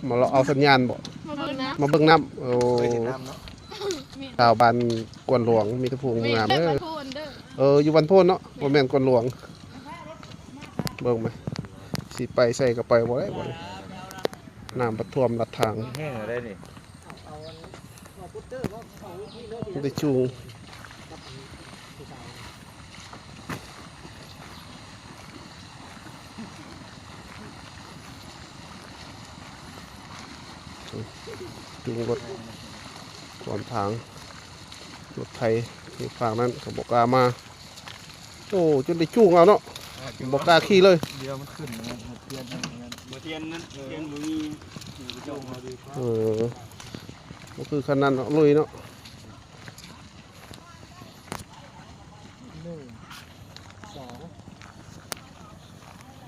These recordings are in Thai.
มาเราเอาสัญญาณบ่มาเบิ่งน้ำโอ้ชาวบ้านกวนหลวงมีแตะพูงงามอยู่บ้านโพนเนาะบ่แม่นกวนหลวงเบิ่งไหมสิไปใส่ก็ไปบ่ได้บ่น้ำประท่วมลัดทางแห้งได้นี่ได้จูงรถก่อนทางรถไทยที่ฝั่งนั้นเขาบอกกามาโอ้จนได้จูงเอาเนาะบอกกาขี่เลยเดี๋ยวมันขึ้นเทียนนั้นเทียนบุญก็คือขนาดลุยเนาะ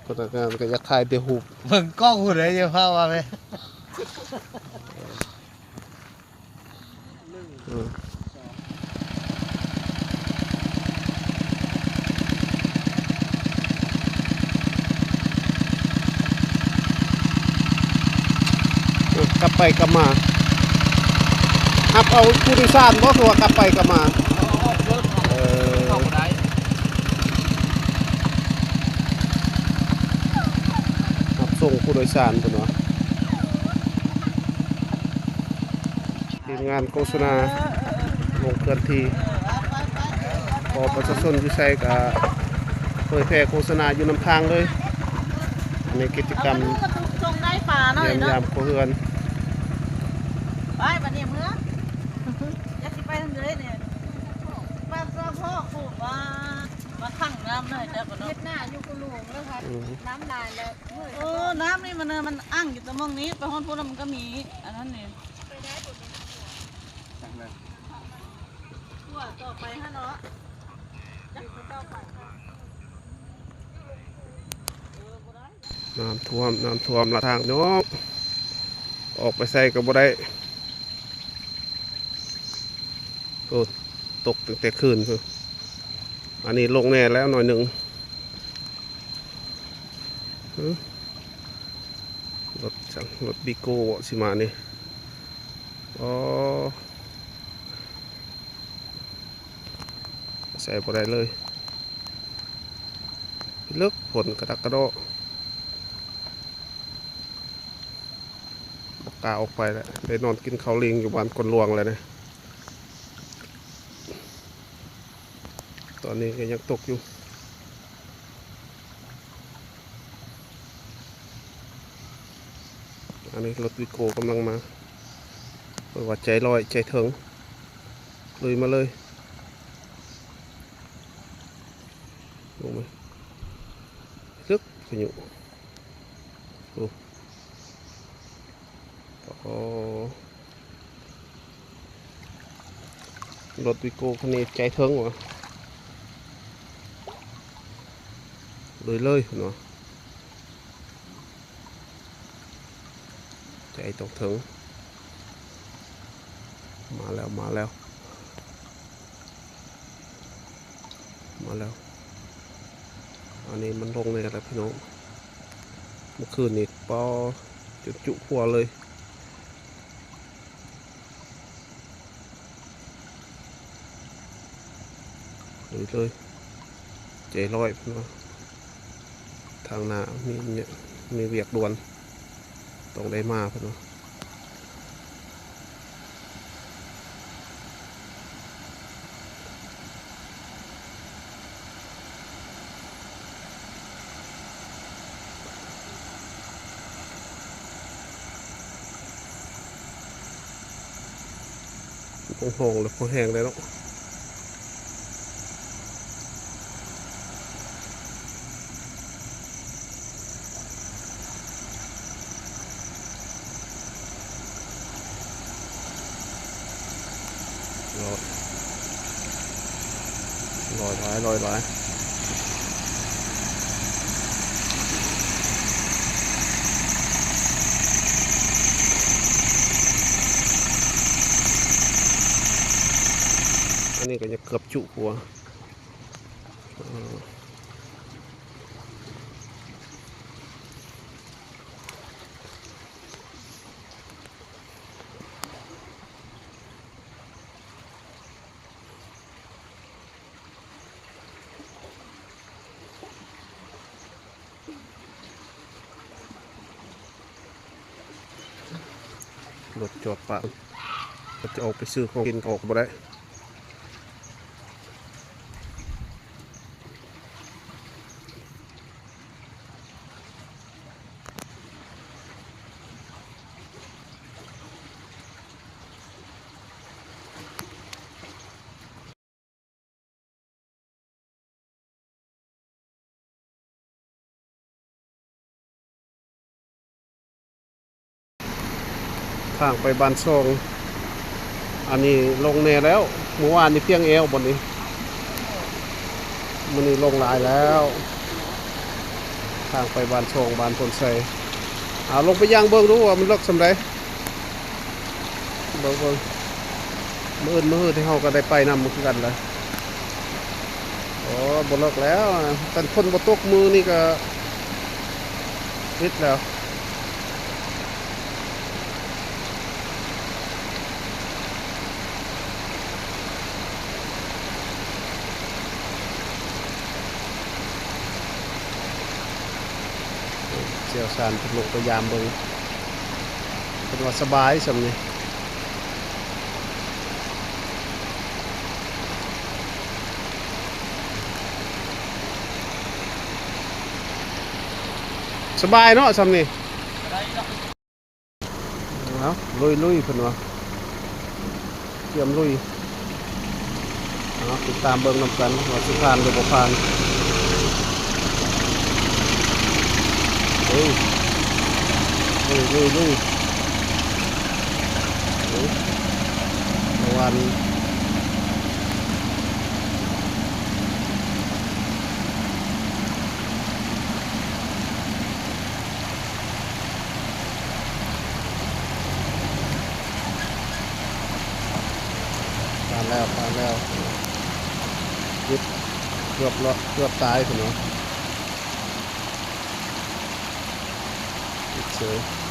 พนักงานก็อยากถ่ายเดี๋ยวหูเบิ่งกล้องหุ่นเลยจะพาว่าไหมกลับไปกลับมาหับเอาผู้โดยสารบ่คือว่ากลับไปกลับมาหับส่งผู้โดยสารตัวเนาะทีมงานโฆษณาลงเคลื่อนที่พอประชาชนอยู่ใส่กับเผยแพร่โฆษณาอยู่นำทางเลยในกิจกรรมเยี่ยมยามครัวเรือนไปบัดนี้เมื่ออยากสิไปทางเลยเนี่ยบ้านเจ้าพ่อปลูกมาขังน้ำเลยเจ้าก็เนาะเฮ็ดหน้าอยู่กุหลวงแล้วค่ะน้ำลายแล้วน้ำนี่มันอ้างอยู่ตรงนี้ไปห้องพูดแล้วมันก็มีอันนั้นนี่ต่อไปฮะเนาะน้ำท่วมละทางเนาะออกไปใส่กับบ่ได้โอ้ตกตั้งแต่คืนคืออันนี้ลงแน่แล้วหน่อยหนึ่งรถบิโก้สิมานี่อ๋อใส่บ่ได้เลยเลิกผลกระดักกระโดดบอกกาออกไปแล้วได้นอนกินข้าวลิงอยู่บ้านคนหลวงเลยนะตอนนี้ก็ยังตกอยู่อันนี้รถวิโก้กำลังมาเปิดว่าใจลอยใจถึงลุยมาเลยลงมาลึกขยุโอ้รถวิโก้คันนี้ใจถึงวะเลยเนาะใจต้องถึงมาแล้วอันนี้มันลงเลยแล้วพี่น้องเมื่อคืนนี่ปอจุหัวเลยใจลอยพี่น้องทางหน้ามีเวียกด่วนต้องได้มาพี่น้องห้องเลยพอแห้งเลยเนาะลอยอันนี้ก็จะเกือบจุหัว รถจอดปะจะออกไปซื้อของกินก็ออกบ่ได้ทางไปบ้านซองอันนี้ลงแน่แล้วเมื่อวานนี่เพียงเอวบนนี้มันนี้ลงหลายแล้วทางไปบ้านซองบ้านพลไซลงไปย่างเบิ่งดูว่ามันเลิกสำไรเบิ่งมื้อที่เฮาก็ได้ไปนำคือกันเลยอ๋อบ่เลิกแล้วแต่คนบ่ตกมือนี่ก็นิดแล้วเชี่ยวชาญเป็นลงพยายามเบิ่งเป็นว่าสบายสำนี่สบายเนาะสำนี่เอาลุยเพิ่นว่าเตรียมลุยติดตามเบิ่งนำกันว่าสิผ่านหรือบ่ผ่านลุยเมื่อวานผ่านแล้วยึดเกือบตายคุณเนาะเฉย